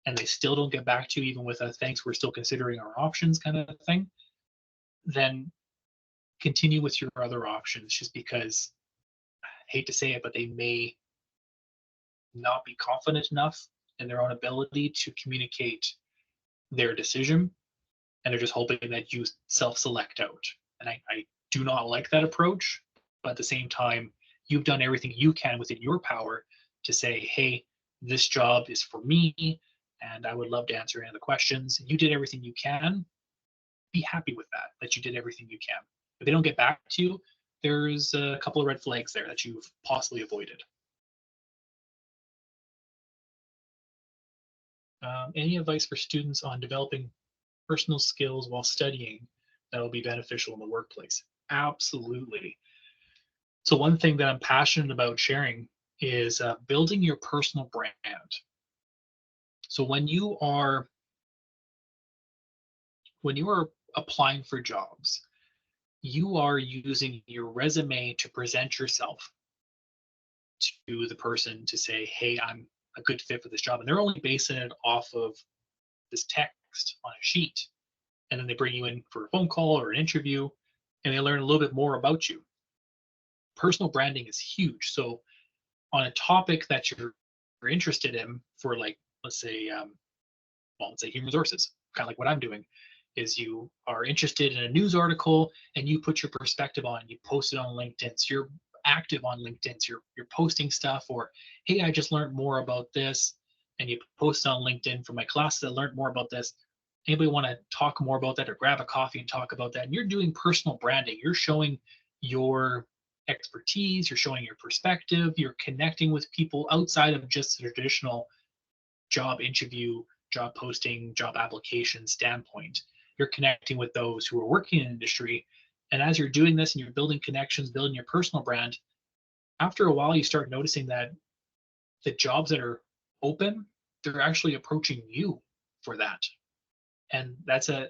and they still don't get back to you, even with a thanks, we're still considering our options kind of thing, then continue with your other options just because I hate to say it, but they may not be confident enough in their own ability to communicate their decision. And they're just hoping that you self-select out. And I do not like that approach. But at the same time, you've done everything you can within your power to say, hey, this job is for me, and I would love to answer any of the questions. You did everything you can. Be happy with that, that you did everything you can. If they don't get back to you, there's a couple of red flags there that you've possibly avoided. Any advice for students on developing personal skills while studying that will be beneficial in the workplace? Absolutely. So one thing that I'm passionate about sharing is building your personal brand. So when you are applying for jobs, you are using your resume to present yourself to the person to say, hey, I'm a good fit for this job. And they're only basing it off of this text on a sheet. And then they bring you in for a phone call or an interview and they learn a little bit more about you. Personal branding is huge. So on a topic that you're interested in for, like, let's say human resources, kind of like what I'm doing, is you are interested in a news article and you put your perspective on, you post it on LinkedIn. So you're active on LinkedIn. So you're posting stuff, or hey, I just learned more about this, and you post on LinkedIn for my classes. I learned more about this. Anybody want to talk more about that or grab a coffee and talk about that? And you're doing personal branding. You're showing your expertise, you're showing your perspective, you're connecting with people outside of just the traditional job interview, job posting, job application standpoint. You're connecting with those who are working in industry. And as you're doing this and you're building connections, building your personal brand, after a while you start noticing that the jobs that are open, they're actually approaching you for that. And that's an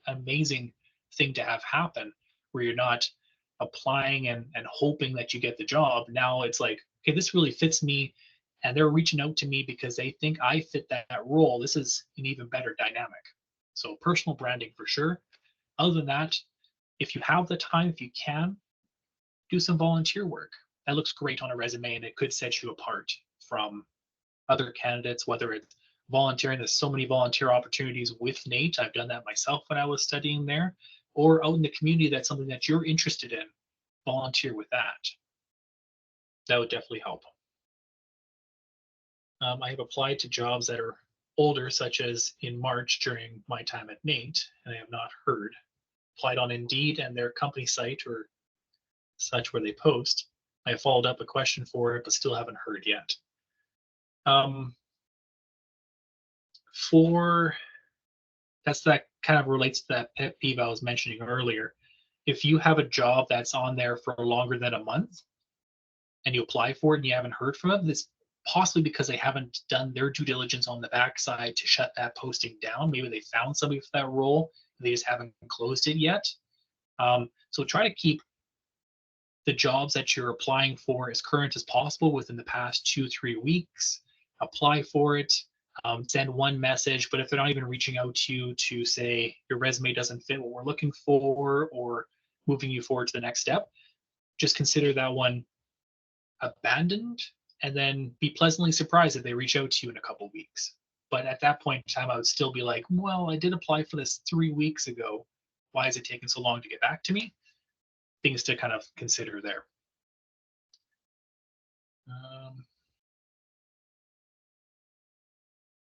amazing thing to have happen, where you're not applying and hoping that you get the job. Now it's like, okay, this really fits me, and they're reaching out to me because they think I fit that role. This is an even better dynamic. So personal branding for sure. Other than that, if you have the time, if you can, do some volunteer work. That looks great on a resume and it could set you apart from other candidates, whether it's volunteering. There's so many volunteer opportunities with NAIT. I've done that myself when I was studying there, or out in the community, that's something that you're interested in. Volunteer with that. That would definitely help. I have applied to jobs that are older, such as in March during my time at NAIT, and I have not heard. Applied on Indeed and their company site or such where they post. I have followed up a question for it, but still haven't heard yet. That kind of relates to that pet peeve I was mentioning earlier. If you have a job that's on there for longer than a month and you apply for it and you haven't heard from them, it's possibly because they haven't done their due diligence on the backside to shut that posting down. Maybe they found somebody for that role, they just haven't closed it yet. So try to keep the jobs that you're applying for as current as possible within the past 2-3 weeks. Apply for it. Send one message, but if they're not even reaching out to you to say your resume doesn't fit what we're looking for or moving you forward to the next step, just consider that one abandoned and then be pleasantly surprised if they reach out to you in a couple weeks. But at that point in time, I would still be like, well, I did apply for this 3 weeks ago. Why is it taking so long to get back to me? Things to kind of consider there.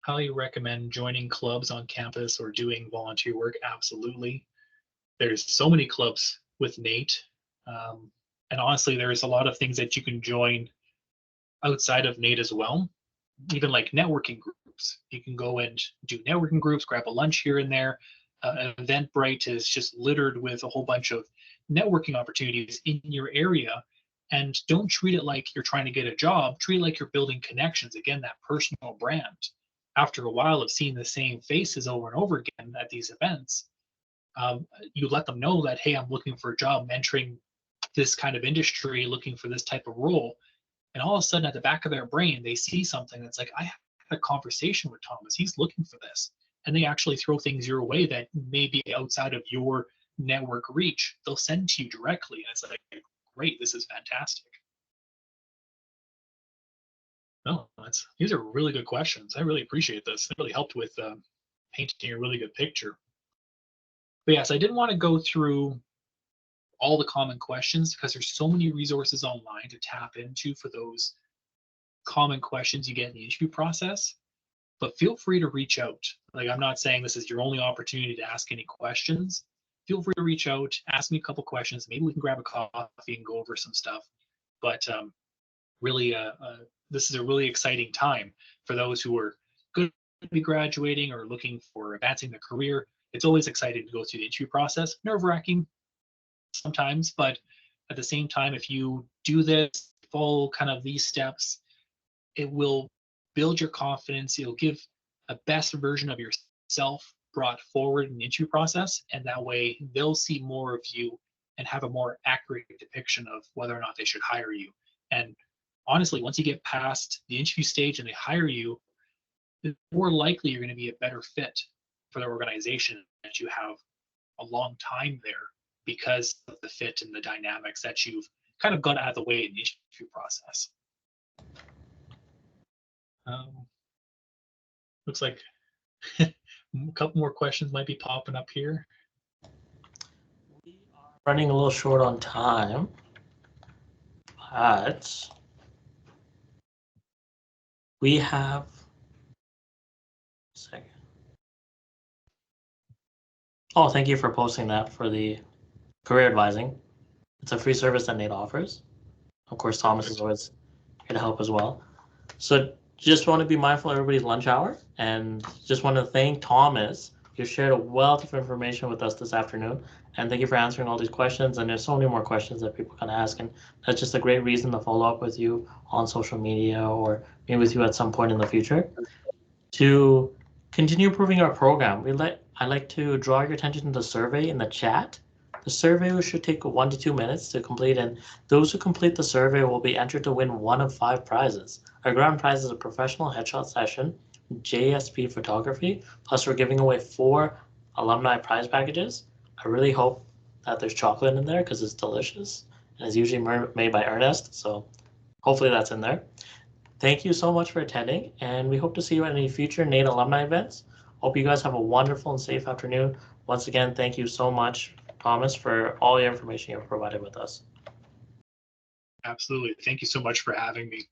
Highly recommend joining clubs on campus or doing volunteer work. Absolutely. There's so many clubs with NAIT. And honestly, there's a lot of things that you can join outside of NAIT as well. Even like networking groups. You can go and do networking groups, grab a lunch here and there. Eventbrite is just littered with a whole bunch of networking opportunities in your area. And don't treat it like you're trying to get a job. Treat it like you're building connections. Again, that personal brand. After a while of seeing the same faces over and over again at these events, you let them know that, hey, I'm looking for a job, mentoring this kind of industry, looking for this type of role. And all of a sudden, at the back of their brain, they see something that's like, I had a conversation with Thomas. He's looking for this. And they actually throw things your way that may be outside of your network reach. They'll send to you directly. And it's like, great, this is fantastic. No, these are really good questions. I really appreciate this. It really helped with painting a really good picture. But yes, I didn't want to go through all the common questions because there's so many resources online to tap into for those common questions you get in the interview process. But feel free to reach out. Like, I'm not saying this is your only opportunity to ask any questions. Feel free to reach out, ask me a couple questions. Maybe we can grab a coffee and go over some stuff. But really, this is a really exciting time for those who are going to be graduating or looking for advancing their career. It's always exciting to go through the interview process. Nerve-wracking sometimes, but at the same time, if you do this, follow kind of these steps, it will build your confidence. It'll give a best version of yourself brought forward in the interview process, and that way they'll see more of you and have a more accurate depiction of whether or not they should hire you. And honestly, once you get past the interview stage and they hire you, the more likely you're going to be a better fit for the organization that you have a long time there because of the fit and the dynamics that you've kind of got out of the way in the interview process. Looks like a couple more questions might be popping up here. We are running a little short on time, but we have a second. Oh, thank you for posting that for the career advising. It's a free service that NAIT offers. Of course, Thomas is always here to help as well. So just want to be mindful of everybody's lunch hour, and just want to thank Thomas. You shared a wealth of information with us this afternoon, and thank you for answering all these questions. And there's so many more questions that people can ask, and that's just a great reason to follow up with you on social media or meet with you at some point in the future to continue improving our program. I like to draw your attention to the survey in the chat. The survey should take 1 to 2 minutes to complete, and those who complete the survey will be entered to win one of 5 prizes. Our grand prize is a professional headshot session, JSP photography, plus we're giving away 4 alumni prize packages. I really hope that there's chocolate in there because it's delicious and it's usually made by Ernest, so hopefully that's in there. Thank you so much for attending, and we hope to see you at any future NAIT alumni events. Hope you guys have a wonderful and safe afternoon. Once again, thank you so much, Thomas, for all the information you've provided with us. Absolutely. Thank you so much for having me.